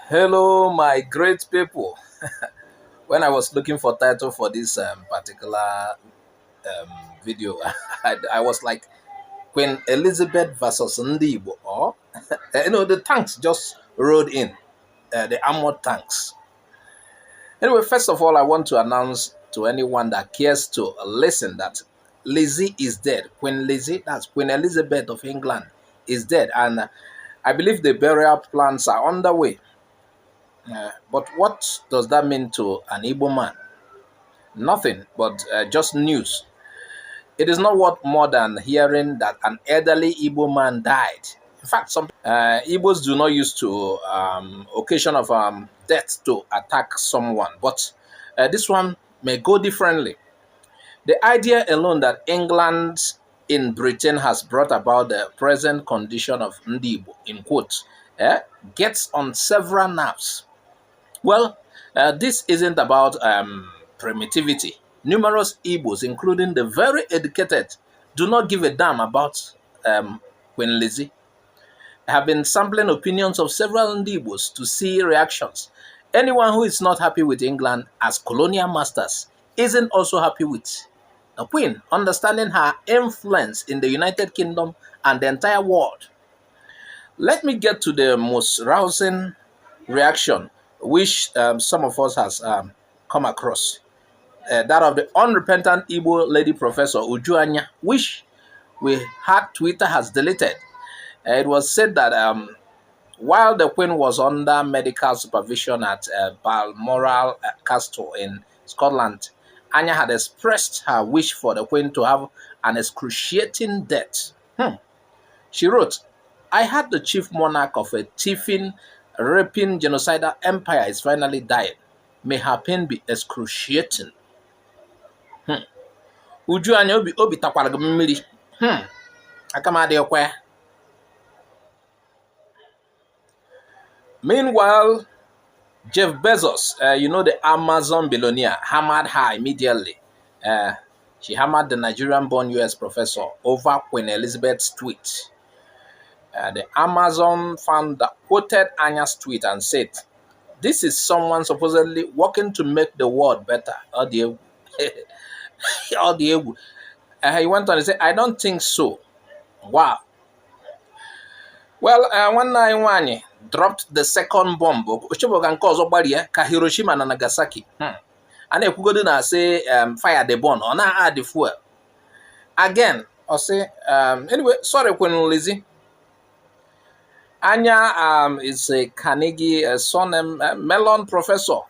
Hello, my great people. When I was looking for title for this particular video, I was like Queen Elizabeth versus Ndibo, or the tanks just rode in, the armored tanks. Anyway, first of all, I want to announce to anyone that cares to listen that Lizzie is dead. Queen Lizzie, that's Queen Elizabeth of England, is dead, and I believe the burial plans are underway. But what does that mean to an Igbo man? Nothing, but just news. It is not worth more than hearing that an elderly Igbo man died. In fact, some Igbos do not use to occasion of death to attack someone, but this one may go differently. The idea alone that England in Britain has brought about the present condition of Ndibo, in quotes, gets on several nerves. Well, this isn't about primitivity. Numerous Igbos, including the very educated, do not give a damn about Queen Lizzie. I have been sampling opinions of several Igbos to see reactions. Anyone who is not happy with England as colonial masters isn't also happy with the Queen, understanding her influence in the United Kingdom and the entire world. Let me get to the most rousing reaction which some of us has come across. That of the unrepentant Igbo lady professor Ujuanya, which we had Twitter has deleted. It was said that while the Queen was under medical supervision at Balmoral Castle in Scotland, Anya had expressed her wish for the Queen to have an excruciating death. She wrote, "I heard the chief monarch of a thieving, raping, genocidal empire is finally dying. May her pain be excruciating." Uju anya obi takwara gị mmiri. Aka m adịghịkwa. Meanwhile, Jeff Bezos, the Amazon billionaire, hammered her immediately. She hammered the Nigerian-born US professor over Queen Elizabeth's tweet. The Amazon founder quoted Anya's tweet and said, "This is someone supposedly working to make the world better." He went on to say, "I don't think so." Wow. Well, one night dropped the second bomb. Ka Hiroshima and Nagasaki. And if we go say fire the bomb or not add the fuel. Again, I'll say anyway, sorry Queen Lizzie. Anya is a Carnegie Mellon professor.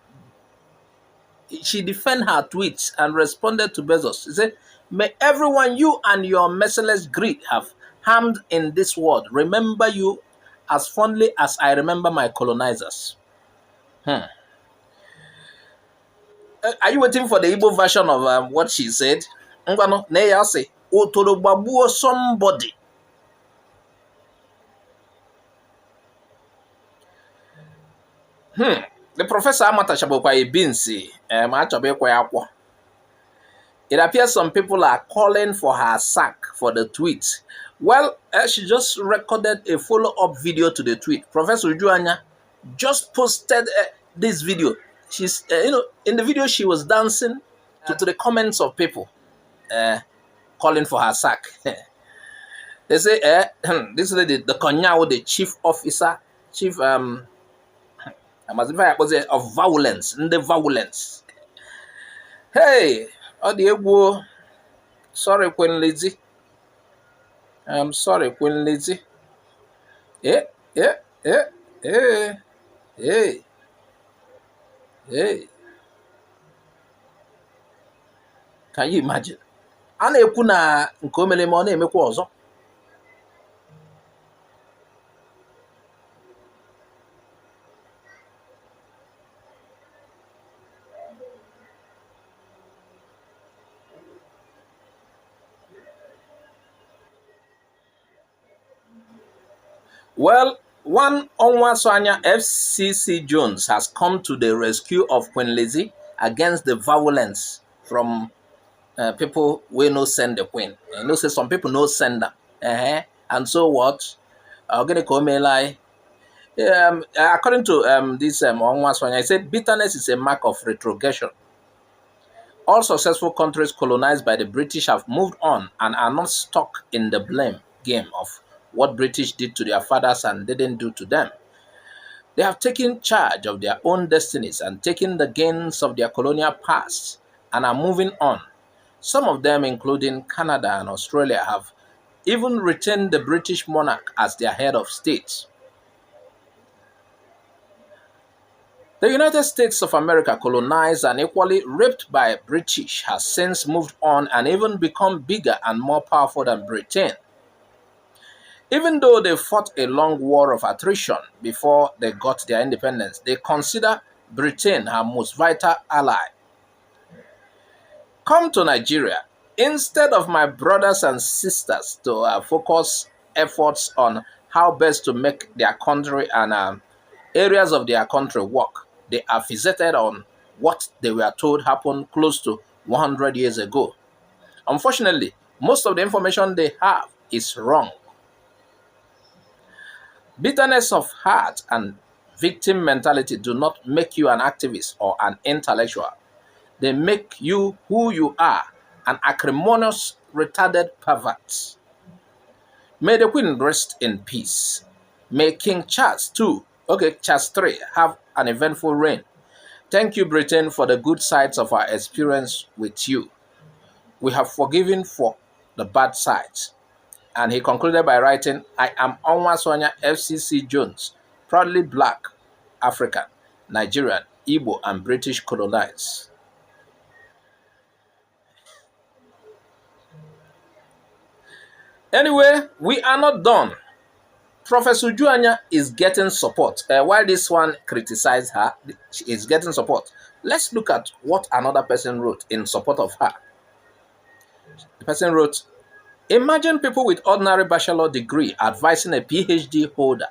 She defended her tweets and responded to Bezos. She said, "May everyone you and your merciless greed have harmed in this world remember you as fondly as I remember my colonizers." Are you waiting for the Igbo version of what she said? Say, somebody. The professor Amata Shabokwa Binsi, it appears some people are calling for her sack for the tweet. Well, she just recorded a follow-up video to the tweet. Professor Ujuanya just posted this video. She's, in the video she was dancing to the comments of people calling for her sack. They say, this lady, the Konyao, the chief officer, of violence, the violence. Hey, Odiegbo, sorry, Queen Lizzie. I'm sorry, Queen Lizzie. Hey. Can you imagine? A na-ekwu na nke o mere ma ọ na-emekwa ọzọ. Well, one Onwasanya FCC Jones has come to the rescue of Queen Lizzie against the violence from people we no send the Queen. Say some people no send them. And so what? I'm gonna come like According to this Onwaswanya, I said bitterness is a mark of retrogression. All successful countries colonized by the British have moved on and are not stuck in the blame game of what British did to their fathers and didn't do to them. They have taken charge of their own destinies and taken the gains of their colonial past and are moving on. Some of them, including Canada and Australia, have even retained the British monarch as their head of state. The United States of America, colonized and equally raped by British, has since moved on and even become bigger and more powerful than Britain. Even though they fought a long war of attrition before they got their independence, they consider Britain her most vital ally. Come to Nigeria. Instead of my brothers and sisters to focus efforts on how best to make their country and areas of their country work, they are fixated on what they were told happened close to 100 years ago. Unfortunately, most of the information they have is wrong. Bitterness of heart and victim mentality do not make you an activist or an intellectual. They make you who you are, an acrimonious, retarded pervert. May the Queen rest in peace. May King Charles Charles III, have an eventful reign. Thank you, Britain, for the good sides of our experience with you. We have forgiven for the bad sides. And he concluded by writing, I am Onwaswanya FCC Jones, proudly black, African, Nigerian, Igbo, and British colonized. Anyway, we are not done. Professor Juanya is getting support. While this one criticized her, she is getting support. Let's look at what another person wrote in support of her. The person wrote, imagine people with ordinary bachelor degree advising a PhD holder.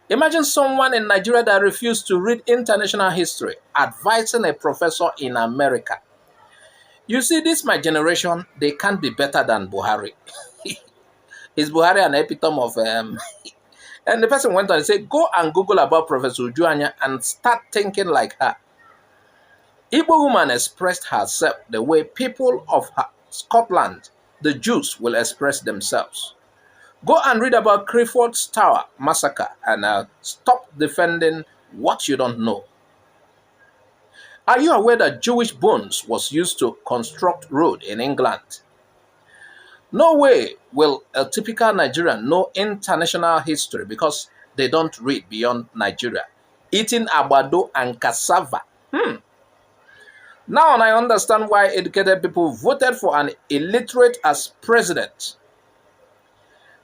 Imagine someone in Nigeria that refused to read international history advising a professor in America. You see, this my generation, they can't be better than Buhari. Is Buhari an epitome of... And the person went on and said, go and Google about Professor Ujuanya and start thinking like her. Igbo woman expressed herself the way people of Scotland, the Jews, will express themselves. Go and read about Creford's Tower massacre and stop defending what you don't know. Are you aware that Jewish bones was used to construct road in England? No way will a typical Nigerian know international history because they don't read beyond Nigeria. Eating abado and cassava. Now I understand why educated people voted for an illiterate as president.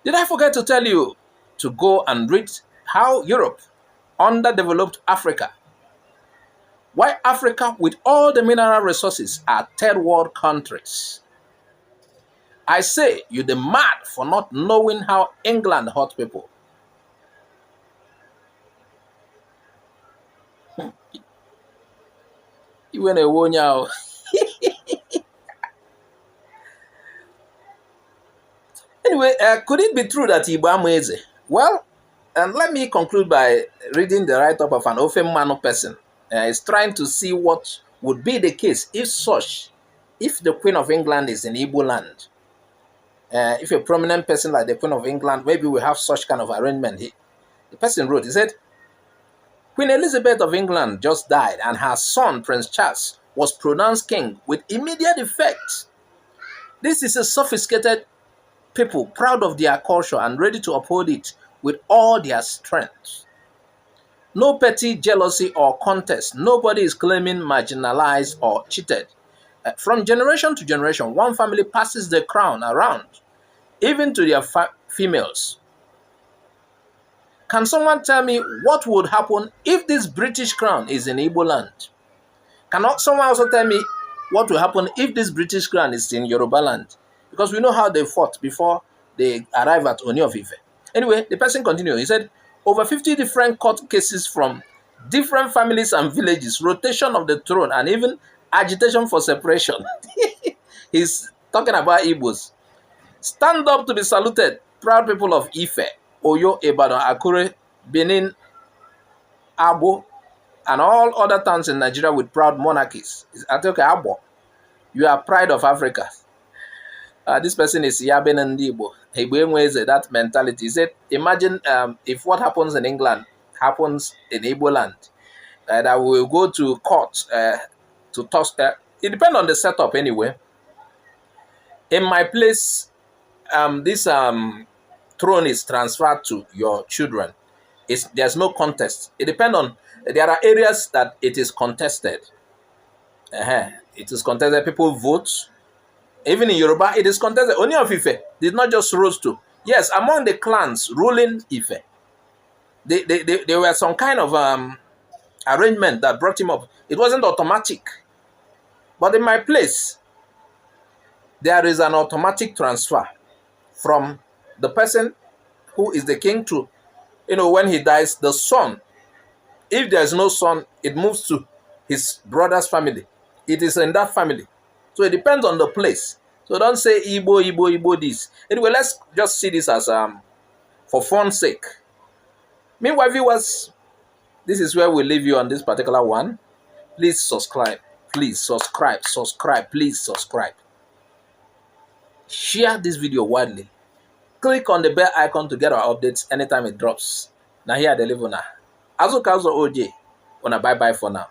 Did I forget to tell you to go and read how Europe underdeveloped Africa? Why Africa, with all the mineral resources, are third world countries? I say, you're the mad for not knowing how England hurt people. You went a one now. Anyway, could it be true that Igbo amazing? Well, let me conclude by reading the write-up of an Ofemano person. He's trying to see what would be the case if the Queen of England is in Igbo land. If a prominent person like the Queen of England, maybe we have such kind of arrangement. The person wrote, he said, Queen Elizabeth of England just died and her son, Prince Charles, was pronounced king with immediate effect. This is a sophisticated people proud of their culture and ready to uphold it with all their strength. No petty jealousy or contest. Nobody is claiming marginalized or cheated. From generation to generation, one family passes the crown around, even to their females. Can someone tell me what would happen if this British crown is in Igbo land? Cannot someone also tell me what will happen if this British crown is in Yoruba land? Because we know how they fought before they arrived at Oni of Ife. Anyway, the person continued. He said, over 50 different court cases from different families and villages, rotation of the throne, and even agitation for separation. He's talking about Igbos. Stand up to be saluted, proud people of Ife, Oyo, Ibadan, Akure, Benin, Abo, and all other towns in Nigeria with proud monarchies. I think, okay, Abo, you are pride of Africa. This person is Yaben Ndibo. That mentality. He said, imagine if what happens in England happens in Igbo land, that we will go to court to toss. It depends on the setup anyway. In my place, this throne is transferred to your children. There's no contest. It depends on, there are areas that it is contested. It is contested. People vote. Even in Yoruba, it is contested. Oni of Ife did not just rose to. Yes, among the clans ruling Ife, there were some kind of arrangement that brought him up. It wasn't automatic. But in my place, there is an automatic transfer from the person who is the king to, when he dies, the son. If there's no son, it moves to his brother's family. It is in that family. So it depends on the place. So don't say Igbo this. Anyway, let's just see this as for fun's sake. Meanwhile, viewers, this is where we leave you on this particular one. Please subscribe. Please subscribe. Subscribe. Please subscribe. Share this video widely. Click on the bell icon to get our updates anytime it drops. Now here I deliver now. Azuka OJ. Bye bye for now.